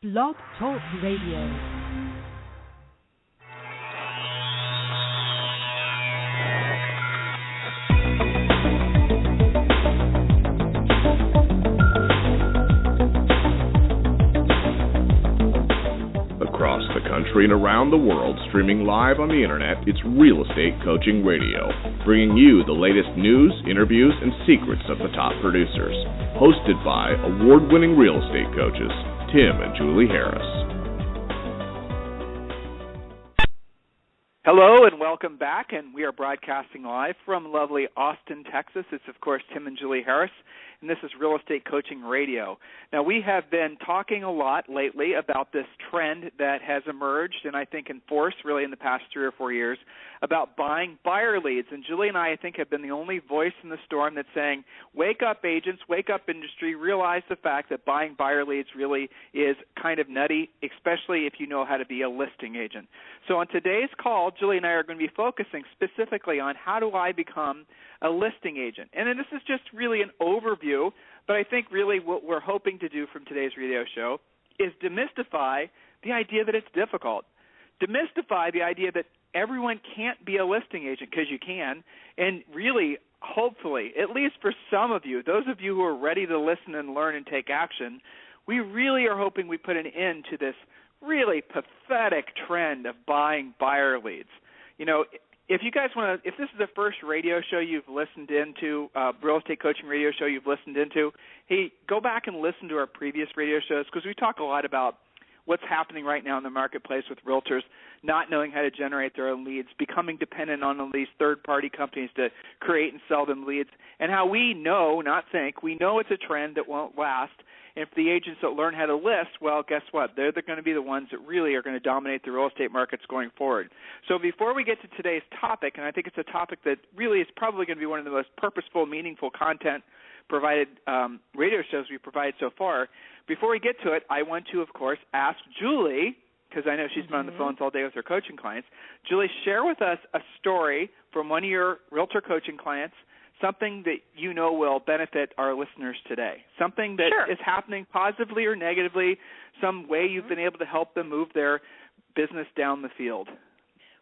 Blog Talk Radio. Across the country and around the world, streaming live on the internet, it's Real Estate Coaching Radio, bringing you the latest news, interviews, and secrets of the top producers. Hosted by award-winning real estate coaches, Tim and Julie Harris. Hello and welcome back, and we are broadcasting live from lovely Austin, Texas. It's, of course, Tim and Julie Harris, and this is Real Estate Coaching Radio. Now, we have been talking a lot lately about this trend that has emerged, and I think in force really in the past 3 or 4 years, about buying buyer leads. And Julie and I think, have been the only voice in the storm that's saying, wake up agents, wake up industry, realize the fact that buying buyer leads really is kind of nutty, especially if you know how to be a listing agent. So on today's call, Julie and I are going to be focusing specifically on how do I become a listing agent. And then this is just really an overview, but I think really what we're hoping to do from today's radio show is demystify the idea that it's difficult. Demystify the idea that everyone can't be a listing agent, because you can, and really, hopefully, at least for some of you, those of you who are ready to listen and learn and take action, we really are hoping we put an end to this really pathetic trend of buying buyer leads. You know, if you guys want to, if this is the first radio show you've listened into, real estate coaching radio show you've listened into, hey, go back and listen to our previous radio shows, because we talk a lot about what's happening right now in the marketplace with realtors not knowing how to generate their own leads, becoming dependent on these third-party companies to create and sell them leads, and how we know, not think, we know it's a trend that won't last. And if the agents that learn how to list, well, guess what? They're going to be the ones that really are going to dominate the real estate markets going forward. So before we get to today's topic, and I think it's a topic that really is probably going to be one of the most purposeful, meaningful content provided radio shows we've provided so far, before we get to it, I want to, of course, ask Julie, because I know she's been on the phones all day with her coaching clients. Julie, share with us a story from one of your realtor coaching clients, something that you know will benefit our listeners today, something that is happening positively or negatively, some way you've been able to help them move their business down the field.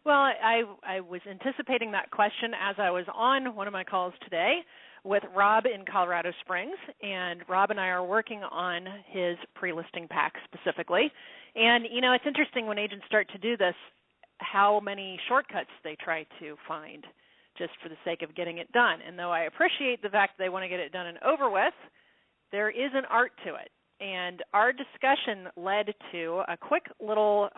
Well, I was anticipating that question as I was on one of my calls today with Rob in Colorado Springs, and Rob and I are working on his pre-listing pack specifically. And, you know, it's interesting when agents start to do this, how many shortcuts they try to find just for the sake of getting it done. And though I appreciate the fact that they want to get it done and over with, there is an art to it. And our discussion led to a quick little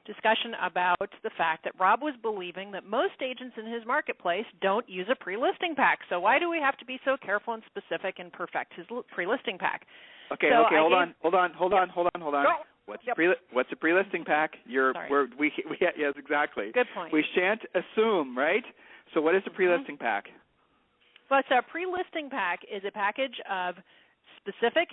discussion about the fact that Rob was believing that most agents in his marketplace don't use a pre-listing pack. So why do we have to be so careful and speciufic and perfect his pre-listing pack? Okay, hold on. Go. What's a pre-listing pack? Yes, exactly. Good point. We shan't assume, right? So what is a pre-listing pack? Well, so a pre-listing pack is a package of specific,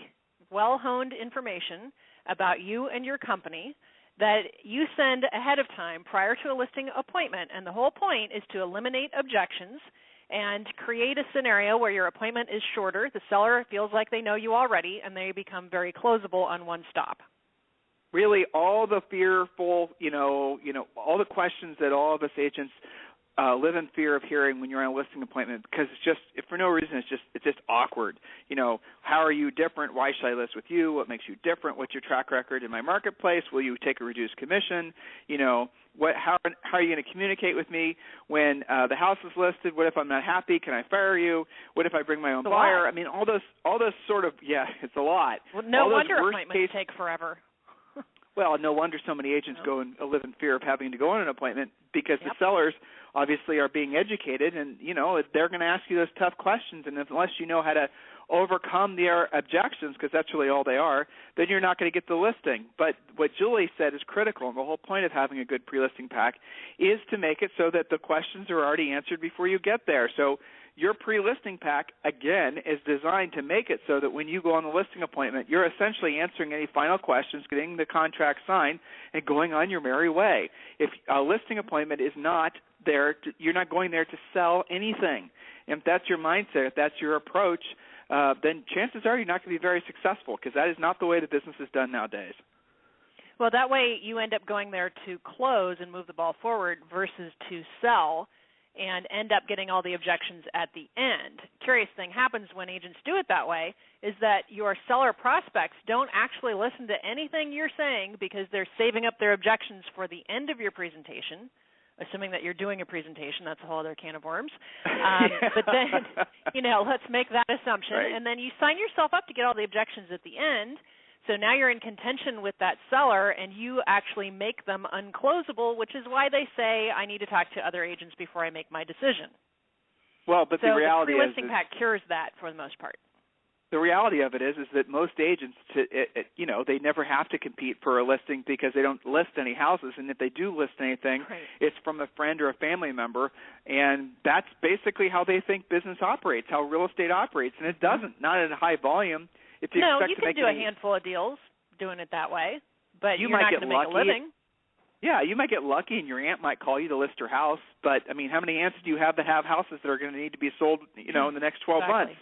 well-honed information about you and your company that you send ahead of time prior to a listing appointment. And the whole point is to eliminate objections and create a scenario where your appointment is shorter, the seller feels like they know you already, and they become very closable on one stop. Really, all the fearful, all the questions that all of us agents live in fear of hearing when you're on a listing appointment, because it's just, if for no reason, it's just awkward. You know, how are you different? Why should I list with you? What makes you different? What's your track record in my marketplace? Will you take a reduced commission? You know, how are you going to communicate with me when the house is listed? What if I'm not happy? Can I fire you? What if I bring my own buyer? I mean, all those sort of, it's a lot. Well, no wonder appointments take forever. Well, no wonder so many agents go and live in fear of having to go on an appointment, because the sellers obviously are being educated, and, you know, they're going to ask you those tough questions, and unless you know how to overcome their objections, because that's really all they are, then you're not going to get the listing. But what Julie said is critical, and the whole point of having a good pre-listing pack is to make it so that the questions are already answered before you get there. So your pre-listing pack, again, is designed to make it so that when you go on the listing appointment, you're essentially answering any final questions, getting the contract signed, and going on your merry way. If a listing appointment is not there, you're not going there to sell anything. If that's your mindset, if that's your approach, then chances are you're not going to be very successful, because that is not the way the business is done nowadays. Well, that way you end up going there to close and move the ball forward versus to sell and end up getting all the objections at the end. Curious thing happens when agents do it that way is that your seller prospects don't actually listen to anything you're saying because they're saving up their objections for the end of your presentation, assuming that you're doing a presentation. That's a whole other can of worms. But then, let's make that assumption. Right. And then you sign yourself up to get all the objections at the end. So now you're in contention with that seller, and you actually make them unclosable, which is why they say, I need to talk to other agents before I make my decision. Well, but the reality is the Prelisting Pack cures that for the most part. The reality of it is that most agents, they never have to compete for a listing because they don't list any houses, and if they do list anything, right, it's from a friend or a family member, and that's basically how they think business operates, how real estate operates, and it doesn't, not at a high volume. If you you can do a handful of deals doing it that way, but you're not going to make a living. Yeah, you might get lucky, and your aunt might call you to list her house, but, how many aunts do you have that have houses that are going to need to be sold, in the next 12 months?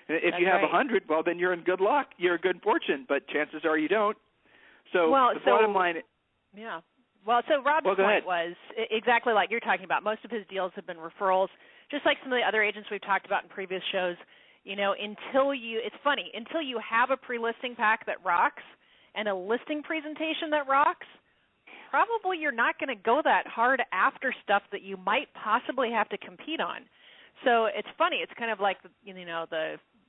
If you have 100, well, then you're in good luck. You're in good fortune, but chances are you don't. So the bottom line. Yeah. Well, so Rob's point was exactly like you're talking about. Most of his deals have been referrals, just like some of the other agents we've talked about in previous shows. It's funny, until you have a pre-listing pack that rocks and a listing presentation that rocks, probably you're not going to go that hard after stuff that you might possibly have to compete on. So it's funny. It's kind of like,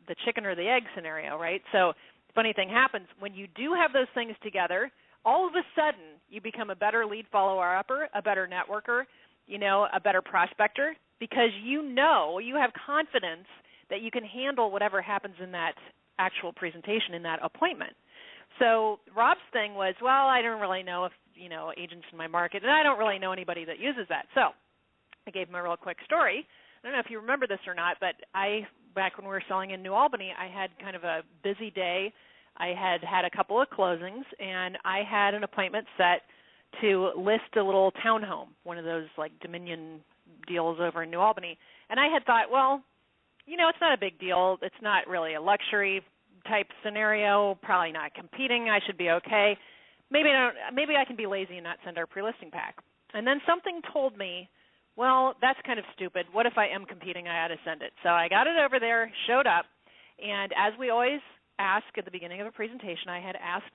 the chicken or the egg scenario, right? So the funny thing happens when you do have those things together, all of a sudden you become a better lead follower-upper, a better networker, a better prospector, because you have confidence that you can handle whatever happens in that actual presentation, in that appointment. So Rob's thing was, well, I don't really know if, agents in my market, and I don't really know anybody that uses that. So I gave him a real quick story. I don't know if you remember this or not, but back when we were selling in New Albany, I had kind of a busy day. I had a couple of closings, and I had an appointment set to list a little townhome, one of those like Dominion deals over in New Albany. And I had thought, well, it's not a big deal. It's not really a luxury type scenario, probably not competing. I should be okay. Maybe I can be lazy and not send our pre-listing pack. And then something told me, well, that's kind of stupid. What if I am competing? I ought to send it. So I got it over there, showed up, and as we always ask at the beginning of a presentation, I had asked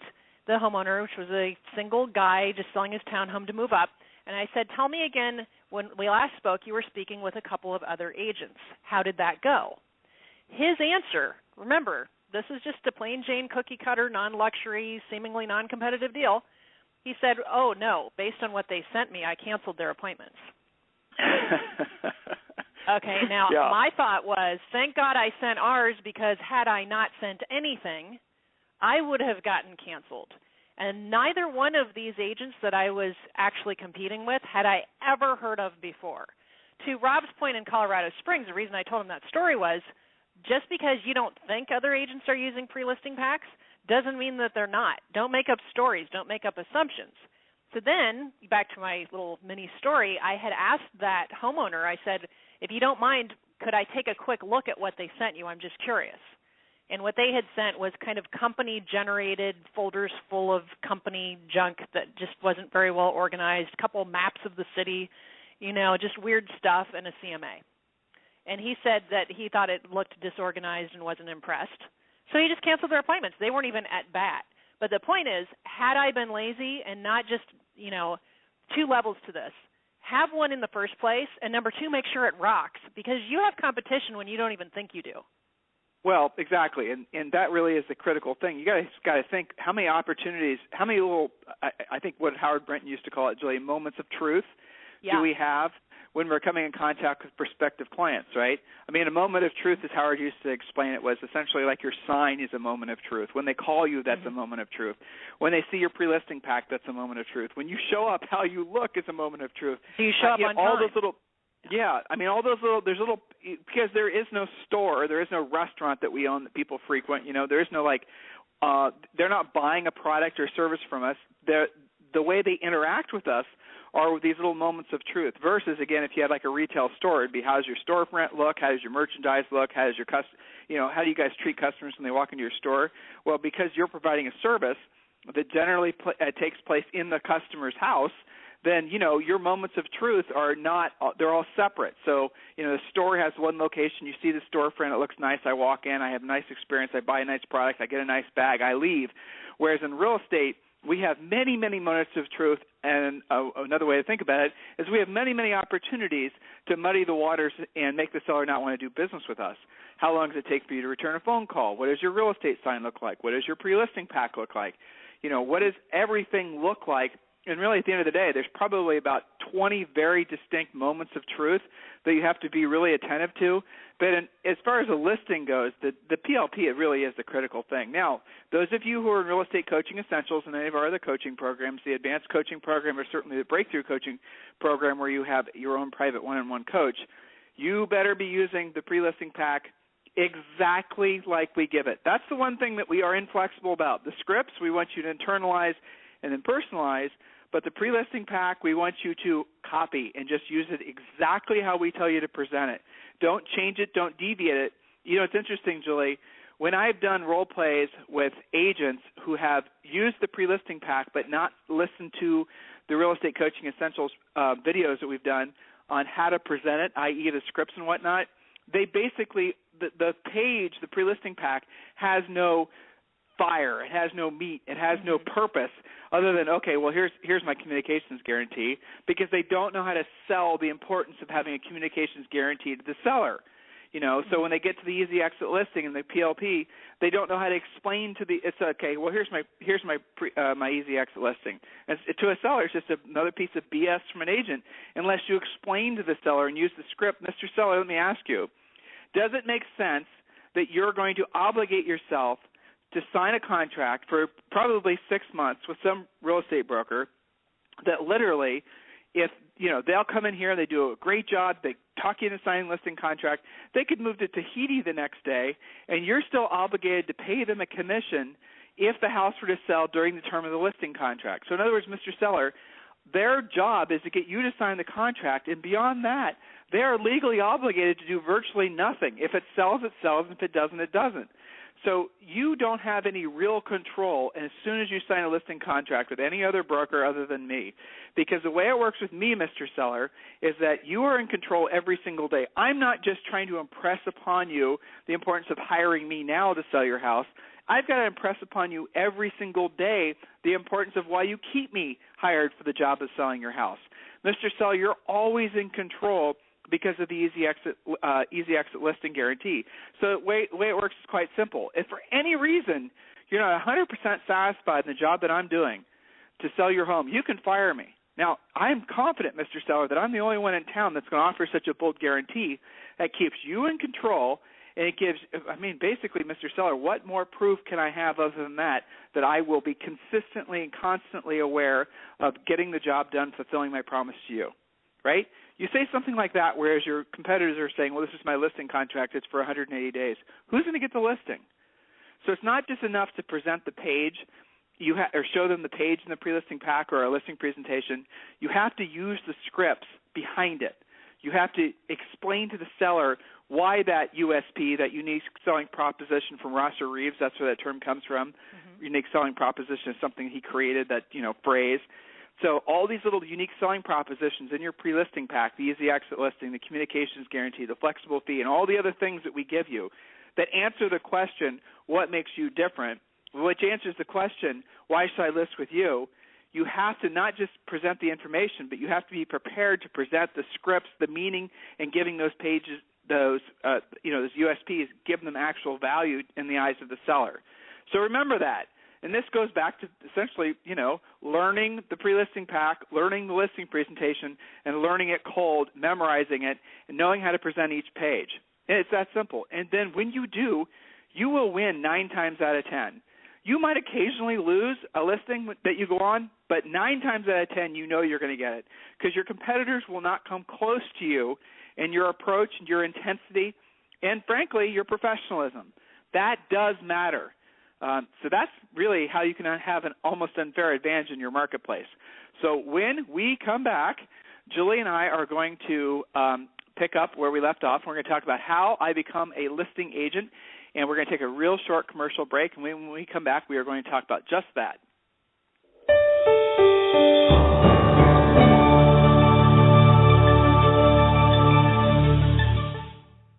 the homeowner, which was a single guy just selling his townhome to move up, and I said, tell me again, when we last spoke, you were speaking with a couple of other agents. How did that go? His answer, remember, this is just a plain Jane cookie-cutter, non-luxury, seemingly non-competitive deal. He said, oh, no, based on what they sent me, I canceled their appointments. Okay, now my thought was, thank God I sent ours, because had I not sent anything, I would have gotten canceled. And neither one of these agents that I was actually competing with had I ever heard of before. To Rob's point in Colorado Springs, the reason I told him that story was, just because you don't think other agents are using pre-listing packs doesn't mean that they're not. Don't make up stories. Don't make up assumptions. So then, back to my little mini story, I had asked that homeowner, I said, if you don't mind, could I take a quick look at what they sent you? I'm just curious. And what they had sent was kind of company-generated folders full of company junk that just wasn't very well organized, a couple maps of the city, just weird stuff, and a CMA. And he said that he thought it looked disorganized and wasn't impressed. So he just canceled their appointments. They weren't even at bat. But the point is, had I been lazy and not just, two levels to this, have one in the first place, and number two, make sure it rocks, because you have competition when you don't even think you do. Well, exactly, and that really is the critical thing. You guys got to think how many opportunities, how many little, I think what Howard Brenton used to call it, Julie, moments of truth do we have when we're coming in contact with prospective clients, right? I mean, a moment of truth, as Howard used to explain it, was essentially like your sign is a moment of truth. When they call you, that's a moment of truth. When they see your pre-listing pack, that's a moment of truth. When you show up, how you look is a moment of truth. Do you show up on time? All those little, all those little, there's little, because there is no store, there is no restaurant that we own that people frequent, there is no they're not buying a product or service from us. The way they interact with us are these little moments of truth versus, again, if you had like a retail store, it'd be how's your storefront look, how does your merchandise look, how does your how do you guys treat customers when they walk into your store? Well, because you're providing a service that generally takes place in the customer's house, then, your moments of truth are not, they're all separate. So, the store has one location, you see the storefront, it looks nice, I walk in, I have a nice experience, I buy a nice product, I get a nice bag, I leave. Whereas in real estate, we have many, many moments of truth, and another way to think about it is we have many, many opportunities to muddy the waters and make the seller not want to do business with us. How long does it take for you to return a phone call? What does your real estate sign look like? What does your pre-listing pack look like? What does everything look like? And really, at the end of the day, there's probably about 20 very distinct moments of truth that you have to be really attentive to. But as far as a listing goes, the PLP, it really is the critical thing. Now, those of you who are in Real Estate Coaching Essentials and any of our other coaching programs, the Advanced Coaching Program or certainly the Breakthrough Coaching Program where you have your own private one-on-one coach, you better be using the pre-listing pack exactly like we give it. That's the one thing that we are inflexible about. The scripts, we want you to internalize and then personalize, but the pre-listing pack, we want you to copy and just use it exactly how we tell you to present it. Don't change it. Don't deviate it. It's interesting, Julie, when I've done role plays with agents who have used the pre-listing pack but not listened to the Real Estate Coaching Essentials videos that we've done on how to present it, i.e. the scripts and whatnot, they basically, the page, the pre-listing pack, has no fire. It has no meat. It has no purpose other than, okay, well, here's my communications guarantee, because they don't know how to sell the importance of having a communications guarantee to the seller. So when they get to the easy exit listing and the PLP, they don't know how to explain it's okay, well, here's my easy exit listing. And to a seller, it's just another piece of BS from an agent unless you explain to the seller and use the script. Mr. Seller, let me ask you, does it make sense that you're going to obligate yourself to sign a contract for probably 6 months with some real estate broker that literally, if they'll come in here and they do a great job, they talk you into signing a listing contract, they could move to Tahiti the next day, and you're still obligated to pay them a commission if the house were to sell during the term of the listing contract. So in other words, Mr. Seller, their job is to get you to sign the contract, and beyond that, they are legally obligated to do virtually nothing. If it sells, it sells, and if it doesn't, it doesn't. So you don't have any real control as soon as you sign a listing contract with any other broker other than me, because the way it works with me, Mr. Seller, is that you are in control every single day. I'm not just trying to impress upon you the importance of hiring me now to sell your house. I've got to impress upon you every single day the importance of why you keep me hired for the job of selling your house. Mr. Seller, you're always in control because of the easy exit listing guarantee. So the way it works is quite simple. If for any reason you're not 100% satisfied in the job that I'm doing to sell your home, you can fire me. Now, I'm confident, Mr. Seller, that I'm the only one in town that's going to offer such a bold guarantee that keeps you in control, and it gives, basically, Mr. Seller, what more proof can I have other than that I will be consistently and constantly aware of getting the job done, fulfilling my promise to you, right? You say something like that, whereas your competitors are saying, well, this is my listing contract, it's for 180 days. Who's going to get the listing? So it's not just enough to present the page or show them the page in the pre-listing pack or a listing presentation. You have to use the scripts behind it. You have to explain to the seller why that USP, that unique selling proposition from Rosser Reeves, that's where that term comes from. Unique selling proposition is something he created, that phrase. So all these little unique selling propositions in your pre-listing pack, the easy exit listing, the communications guarantee, the flexible fee, and all the other things that we give you that answer the question, what makes you different, which answers the question, why should I list with you? You have to not just present the information, but you have to be prepared to present the scripts, the meaning, and giving those pages, those USPs, give them actual value in the eyes of the seller. So remember that. And this goes back to essentially, learning the pre-listing pack, learning the listing presentation, and learning it cold, memorizing it, and knowing how to present each page. And it's that simple. And then when you do, you will win 9 times out of 10. You might occasionally lose a listing that you go on, but 9 times out of 10, you're going to get it, because your competitors will not come close to you in your approach and your intensity and, frankly, your professionalism. That does matter. So that's really how you can have an almost unfair advantage in your marketplace. So when we come back, Julie and I are going to pick up where we left off. We're going to talk about how I become a listing agent, and we're going to take a real short commercial break. And when we come back, we are going to talk about just that.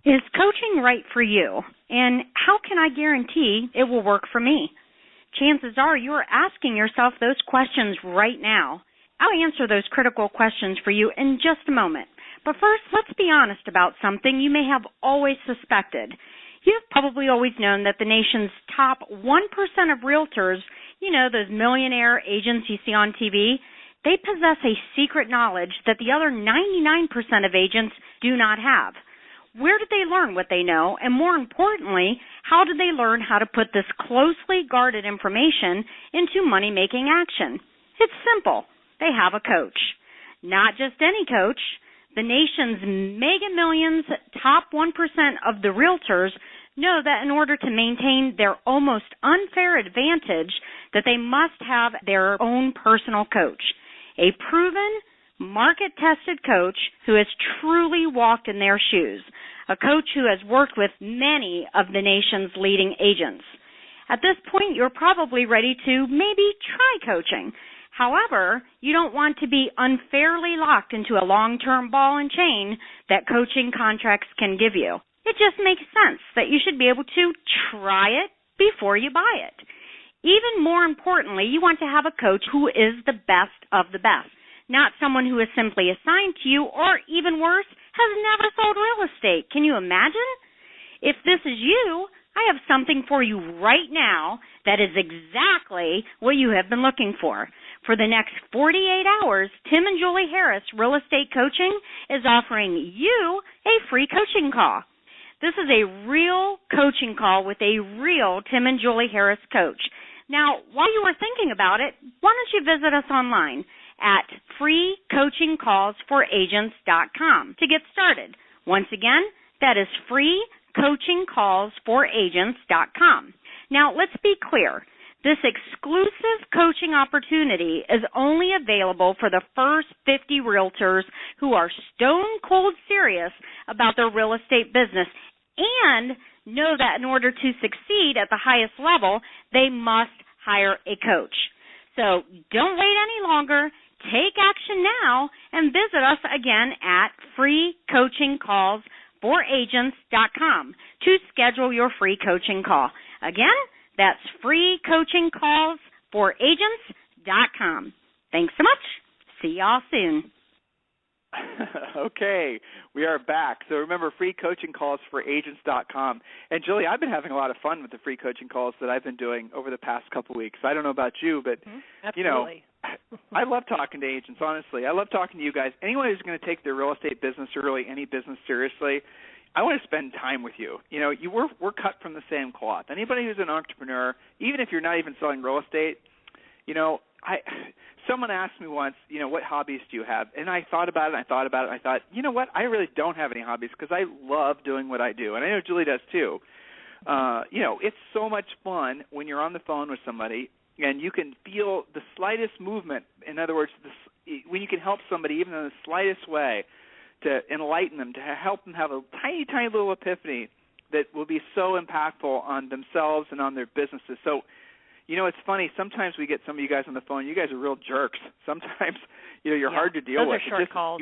Is coaching right for you? And how can I guarantee it will work for me? Chances are you're asking yourself those questions right now. I'll answer those critical questions for you in just a moment. But first, let's be honest about something you may have always suspected. You've probably always known that the nation's top 1% of realtors, those millionaire agents you see on TV, they possess a secret knowledge that the other 99% of agents do not have. Where did they learn what they know? And more importantly, how did they learn how to put this closely guarded information into money-making action? It's simple. They have a coach. Not just any coach. The nation's mega millions, top 1% of the realtors know that in order to maintain their almost unfair advantage, that they must have their own personal coach. A proven, market-tested coach who has truly walked in their shoes. A coach who has worked with many of the nation's leading agents. At this point, you're probably ready to maybe try coaching. However, you don't want to be unfairly locked into a long-term ball and chain that coaching contracts can give you. It just makes sense that you should be able to try it before you buy it. Even more importantly, you want to have a coach who is the best of the best, not someone who is simply assigned to you or, even worse, has never sold real estate. Can you imagine? If this is you, I have something for you right now that is exactly what you have been looking for. For the next 48 hours, Tim and Julie Harris Real Estate Coaching is offering you a free coaching call. This is a real coaching call with a real Tim and Julie Harris coach. Now, while you are thinking about it, why don't you visit us online at freecoachingcallsforagents.com to get started. Once again, that is freecoachingcallsforagents.com. Now, let's be clear. This exclusive coaching opportunity is only available for the first 50 realtors who are stone cold serious about their real estate business and know that in order to succeed at the highest level, they must hire a coach. So don't wait any longer. Take action now and visit us again at freecoachingcallsforagents.com to schedule your free coaching call. Again, that's freecoachingcallsforagents.com. Thanks so much. See y'all soon. Okay, we are back. So remember, freecoachingcallsforagents.com. And Julie, I've been having a lot of fun with the free coaching calls that I've been doing over the past couple of weeks. I don't know about you, but, Absolutely. I love talking to agents, honestly. I love talking to you guys. Anyone who's going to take their real estate business or really any business seriously, I want to spend time with you. We're cut from the same cloth. Anybody who's an entrepreneur, even if you're not even selling real estate, someone asked me once, what hobbies do you have? And I thought about it, and I thought, you know what, I really don't have any hobbies because I love doing what I do. And I know Julie does too. It's so much fun when you're on the phone with somebody and you can feel the slightest movement. In other words, when you can help somebody even in the slightest way to enlighten them, to help them have a tiny, tiny little epiphany that will be so impactful on themselves and on their businesses. So, it's funny. Sometimes we get some of you guys on the phone. You guys are real jerks. Sometimes, you're hard to deal with. Those are short calls.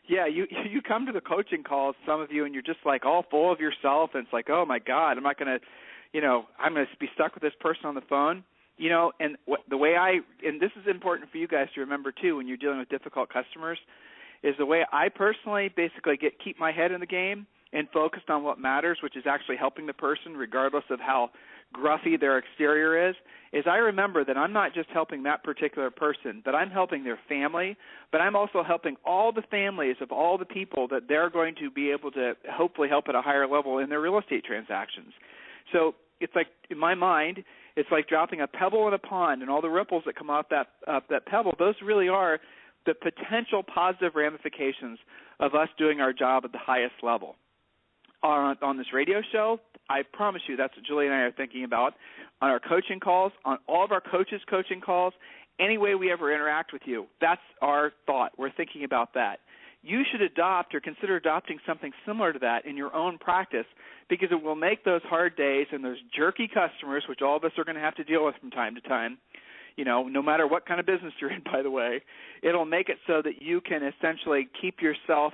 You come to the coaching calls, some of you, and you're just like all full of yourself, and it's like, oh my God, I'm not going to, I'm going to be stuck with this person on the phone. And and this is important for you guys to remember too when you're dealing with difficult customers, is the way I personally basically keep my head in the game and focused on what matters, which is actually helping the person regardless of how gruffy their exterior is I remember that I'm not just helping that particular person, but I'm helping their family, but I'm also helping all the families of all the people that they're going to be able to hopefully help at a higher level in their real estate transactions. So it's like, in my mind, it's like dropping a pebble in a pond, and all the ripples that come off that pebble, those really are the potential positive ramifications of us doing our job at the highest level. On this radio show, I promise you that's what Julie and I are thinking about on our coaching calls, on all of our coaches' coaching calls, any way we ever interact with you. That's our thought. We're thinking about that. You should adopt or consider adopting something similar to that in your own practice, because it will make those hard days and those jerky customers, which all of us are going to have to deal with from time to time, no matter what kind of business you're in, by the way, it'll make it so that you can essentially keep yourself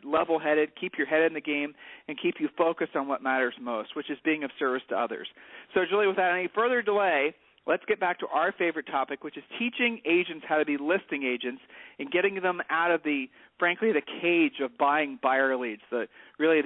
level-headed, keep your head in the game, and keep you focused on what matters most, which is being of service to others. So, Julie, without any further delay, let's get back to our favorite topic, which is teaching agents how to be listing agents and getting them out of the cage of buying buyer leads, the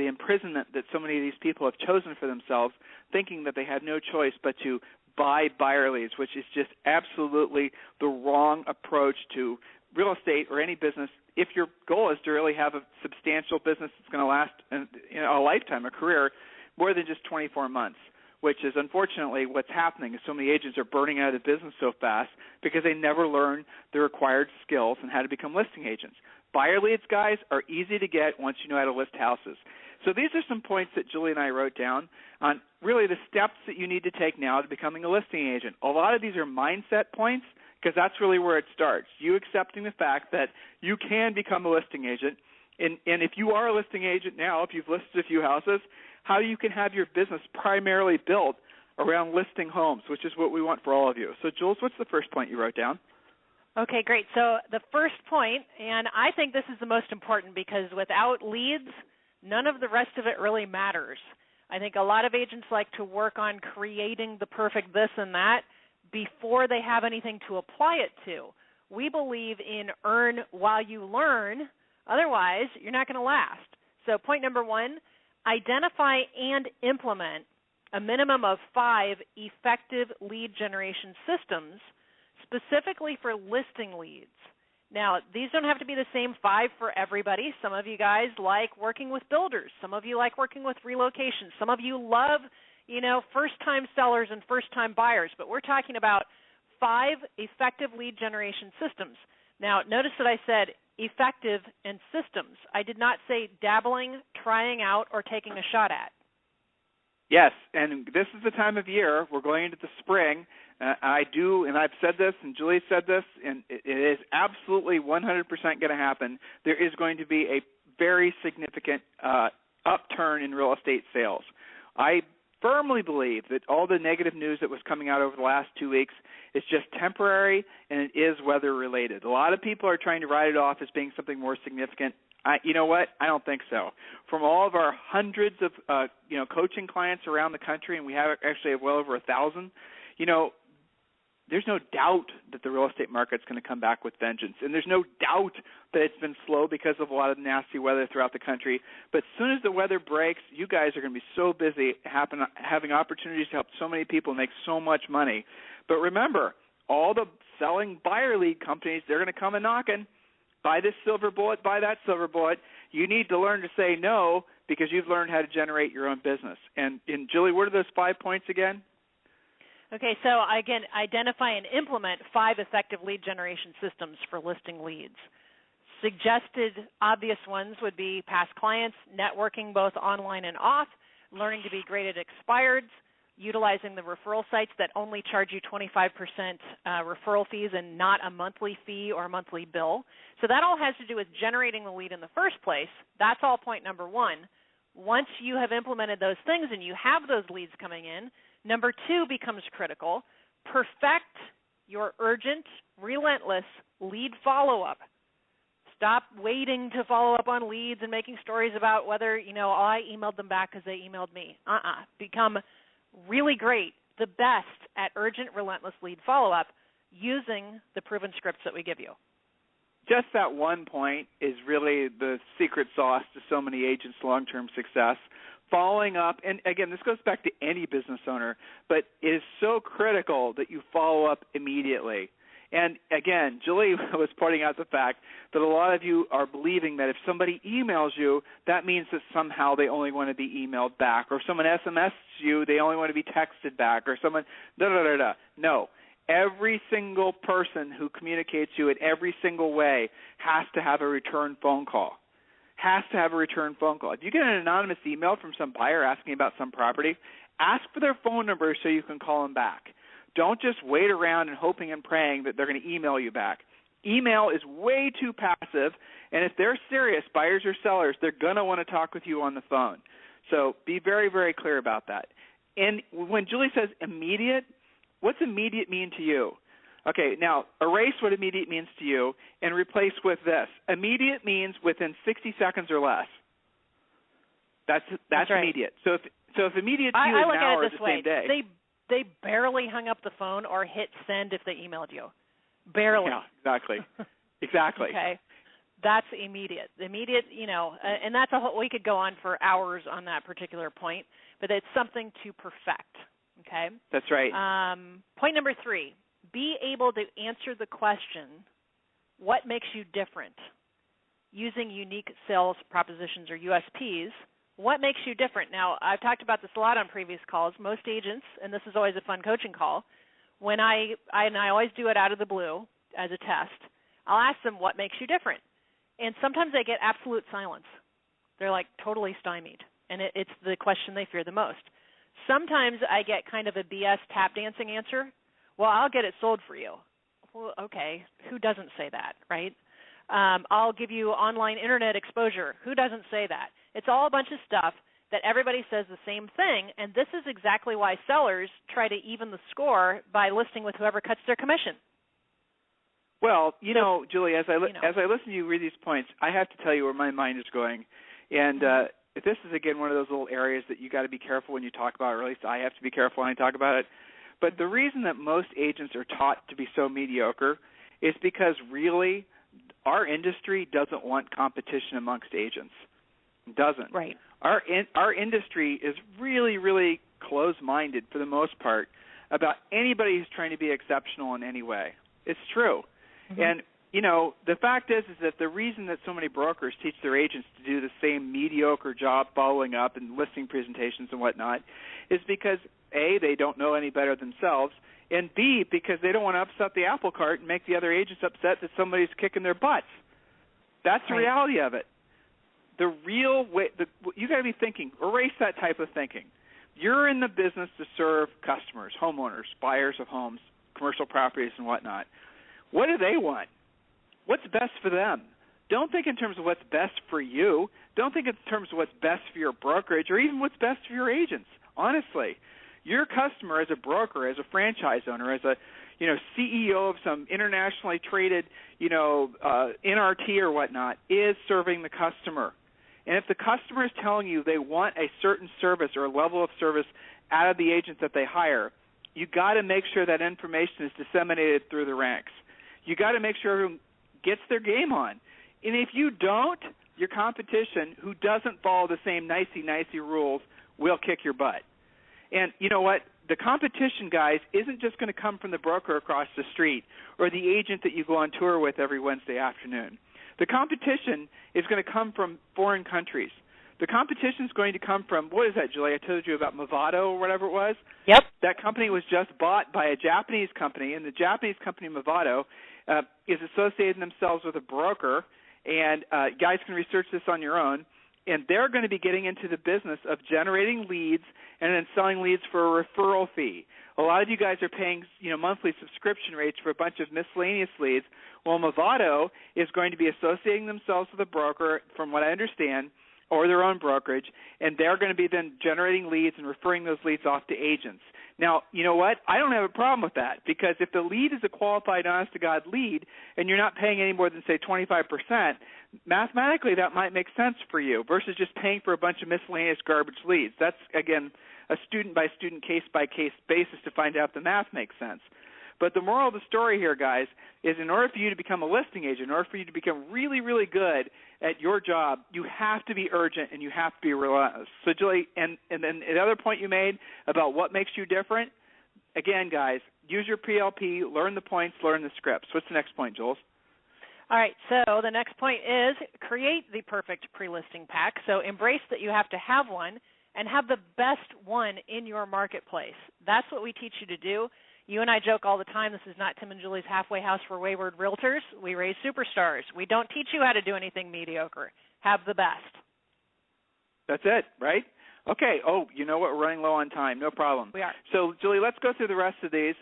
imprisonment that so many of these people have chosen for themselves, thinking that they have no choice but to buy buyer leads, which is just absolutely the wrong approach to real estate or any business if your goal is to really have a substantial business that's going to last a lifetime, a career, more than just 24 months, which is unfortunately what's happening. So many agents are burning out of the business so fast because they never learn the required skills and how to become listing agents. Buyer leads, guys, are easy to get once you know how to list houses. So these are some points that Julie and I wrote down on really the steps that you need to take now to becoming a listing agent. A lot of these are mindset points because that's really where it starts, you accepting the fact that you can become a listing agent. And if you are a listing agent now, if you've listed a few houses, how you can have your business primarily built around listing homes, which is what we want for all of you. So, Jules, what's the first point you wrote down? Okay, great. So the first point, and I think this is the most important because without leads, none of the rest of it really matters. I think a lot of agents like to work on creating the perfect this and that before they have anything to apply it to. We believe in earn while you learn. Otherwise, you're not going to last. So point number one, identify and implement a minimum of 5 effective lead generation systems specifically for listing leads. Now, these don't have to be the same 5 for everybody. Some of you guys like working with builders. Some of you like working with relocations. Some of you love, first-time sellers and first-time buyers. But we're talking about 5 effective lead generation systems. Now, notice that I said effective and systems. I did not say dabbling, trying out, or taking a shot at. Yes, and this is the time of year. We're going into the spring. I do, and I've said this, and Julie said this, and it is absolutely 100% going to happen. There is going to be a very significant upturn in real estate sales. I firmly believe that all the negative news that was coming out over the last 2 weeks is just temporary, and it is weather-related. A lot of people are trying to write it off as being something more significant. You know what? I don't think so. From all of our hundreds of coaching clients around the country, and we have well over 1,000, there's no doubt that the real estate market's going to come back with vengeance. And there's no doubt that it's been slow because of a lot of nasty weather throughout the country. But as soon as the weather breaks, you guys are going to be so busy having opportunities to help so many people make so much money. But remember, all the selling buyer lead companies, they're going to come and knocking. Buy this silver bullet, buy that silver bullet. You need to learn to say no because you've learned how to generate your own business. And Julie, what are those 5 points again? Okay, so again, identify and implement 5 effective lead generation systems for listing leads. Suggested obvious ones would be past clients, networking both online and off, learning to be great at expireds, utilizing the referral sites that only charge you 25% referral fees and not a monthly fee or a monthly bill. So that all has to do with generating the lead in the first place. That's all point number 1. Once you have implemented those things and you have those leads coming in, number 2 becomes critical. Perfect your urgent, relentless lead follow-up. Stop waiting to follow up on leads and making stories about whether, I emailed them back because they emailed me. Become really great, the best at urgent, relentless lead follow-up using the proven scripts that we give you. Just that one point is really the secret sauce to so many agents' long-term success. Following up, and again, this goes back to any business owner, but it is so critical that you follow up immediately. And again, Julie was pointing out the fact that a lot of you are believing that if somebody emails you, that means that somehow they only want to be emailed back, or if someone SMSs you, they only want to be texted back, or someone da-da-da-da. No. Every single person who communicates you in every single way has to have a return phone call, has to have a return phone call. If you get an anonymous email from some buyer asking about some property, ask for their phone number so you can call them back. Don't just wait around and hoping and praying that they're going to email you back. Email is way too passive, and if they're serious, buyers or sellers, they're going to want to talk with you on the phone. So be very, very clear about that. And when Julie says immediate, what's immediate mean to you? Okay, now erase what immediate means to you and replace with this. Immediate means within 60 seconds or less. That's right. immediate. So if immediate to you is now or the same day. They barely hung up the phone or hit send if they emailed you. Barely. Yeah, exactly. Exactly. Okay. That's immediate. Immediate, and that's we could go on for hours on that particular point, but it's something to perfect. Okay? That's right. Point number 3, be able to answer the question, what makes you different? Using unique sales propositions or USPs, what makes you different? Now, I've talked about this a lot on previous calls. Most agents, and this is always a fun coaching call, when I always do it out of the blue as a test, I'll ask them, what makes you different? And sometimes they get absolute silence. They're like totally stymied, and it's the question they fear the most. Sometimes I get kind of a BS tap dancing answer. Well, I'll get it sold for you. Well, okay, who doesn't say that, right? I'll give you online internet exposure. Who doesn't say that? It's all a bunch of stuff that everybody says the same thing, and this is exactly why sellers try to even the score by listing with whoever cuts their commission. Well, Julie, as I listen to you read these points, I have to tell you where my mind is going. And this is, again, one of those little areas that you got to be careful when you talk about it, or at least I have to be careful when I talk about it. But the reason that most agents are taught to be so mediocre is because really our industry doesn't want competition amongst agents. It doesn't. Right. Our industry is really, really closed-minded for the most part about anybody who's trying to be exceptional in any way. It's true. Mm-hmm. And, the fact is that the reason that so many brokers teach their agents to do the same mediocre job following up and listing presentations and whatnot is because, A, they don't know any better themselves, and B, because they don't want to upset the apple cart and make the other agents upset that somebody's kicking their butts. That's the reality of it. The real way, you got to be thinking, erase that type of thinking. You're in the business to serve customers, homeowners, buyers of homes, commercial properties and whatnot. What do they want? What's best for them? Don't think in terms of what's best for you. Don't think in terms of what's best for your brokerage or even what's best for your agents. Honestly, your customer as a broker, as a franchise owner, as a CEO of some internationally traded NRT or whatnot is serving the customer. And if the customer is telling you they want a certain service or a level of service out of the agent that they hire, you got to make sure that information is disseminated through the ranks. You got to make sure everyone gets their game on. And if you don't, your competition, who doesn't follow the same nicey rules, will kick your butt. And you know what? The competition, guys, isn't just going to come from the broker across the street or the agent that you go on tour with every Wednesday afternoon. The competition is going to come from foreign countries. The competition is going to come from, what is that, Julie? I told you about Movado or whatever it was? Yep. That company was just bought by a Japanese company, and the Japanese company Movado is associating themselves with a broker, and you guys can research this on your own, and they're going to be getting into the business of generating leads and then selling leads for a referral fee. A lot of you guys are paying monthly subscription rates for a bunch of miscellaneous leads. Well, Movado is going to be associating themselves with a broker, from what I understand, or their own brokerage, and they're going to be then generating leads and referring those leads off to agents. Now, you know what? I don't have a problem with that, because if the lead is a qualified, honest-to-God lead and you're not paying any more than, say, 25%, mathematically that might make sense for you versus just paying for a bunch of miscellaneous garbage leads. That's, again, a student-by-student, case-by-case basis to find out if the math makes sense. But the moral of the story here, guys, is in order for you to become a listing agent, in order for you to become really, really good at your job, you have to be urgent and you have to be relentless. So, Julie, and then the other point you made about what makes you different, again, guys, use your PLP, learn the points, learn the scripts. What's the next point, Jules? All right, so the next point is create the perfect pre-listing pack. So embrace that you have to have one and have the best one in your marketplace. That's what we teach you to do. You and I joke all the time, this is not Tim and Julie's halfway house for wayward realtors. We raise superstars. We don't teach you how to do anything mediocre. have the best. That's it, right? Okay. Oh, you know what? We're running low on time. No problem. We are. So, Julie, let's go through the rest of these.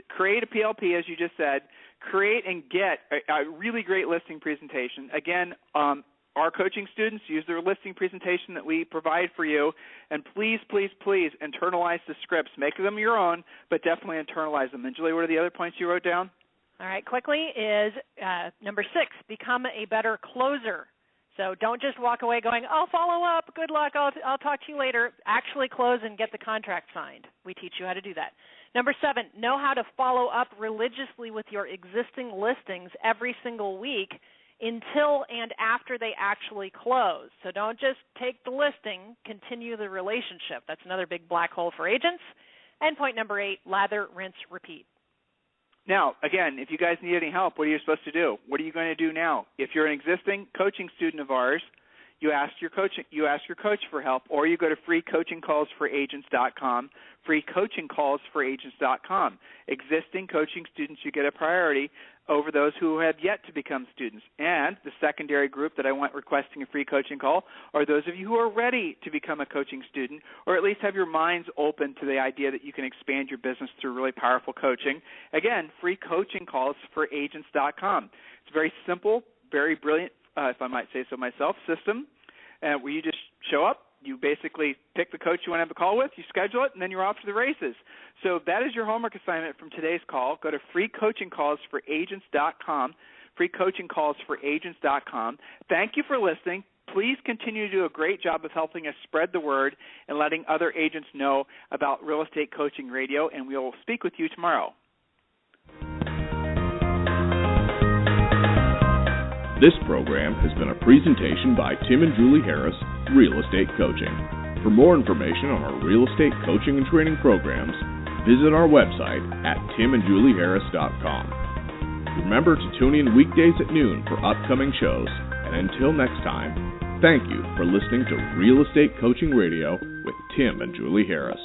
Create a PLP, as you just said. Create and get a really great listing presentation. Again, our coaching students use their listing presentation that we provide for you. And please, please, please internalize the scripts. Make them your own, but definitely internalize them. And, Julie, what are the other points you wrote down? All right, quickly is number 6, become a better closer. So don't just walk away going, I'll follow up, good luck, I'll talk to you later. Actually close and get the contract signed. We teach you how to do that. Number 7, know how to follow up religiously with your existing listings every single week until and after they actually close. So don't just take the listing, continue the relationship. That's another big black hole for agents. And point number 8, lather, rinse, repeat. Now, again, if you guys need any help, what are you supposed to do? What are you going to do now? If you're an existing coaching student of ours, you ask your coach for help, or you go to freecoachingcallsforagents.com, freecoachingcallsforagents.com. Existing coaching students, you get a priority over those who have yet to become students. And the secondary group that I want requesting a free coaching call are those of you who are ready to become a coaching student, or at least have your minds open to the idea that you can expand your business through really powerful coaching. Again, freecoachingcallsforagents.com. It's a very simple, very brilliant, if I might say so myself, system where you just show up. You basically pick the coach you want to have a call with, you schedule it, and then you're off to the races. So that is your homework assignment from today's call. Go to freecoachingcallsforagents.com, freecoachingcallsforagents.com. Thank you for listening. Please continue to do a great job of helping us spread the word and letting other agents know about Real Estate Coaching Radio, and we will speak with you tomorrow. This program has been a presentation by Tim and Julie Harris, Real Estate Coaching. For more information on our real estate coaching and training programs, visit our website at timandjulieharris.com. Remember to tune in weekdays at noon for upcoming shows, and until next time, thank you for listening to Real Estate Coaching Radio with Tim and Julie Harris.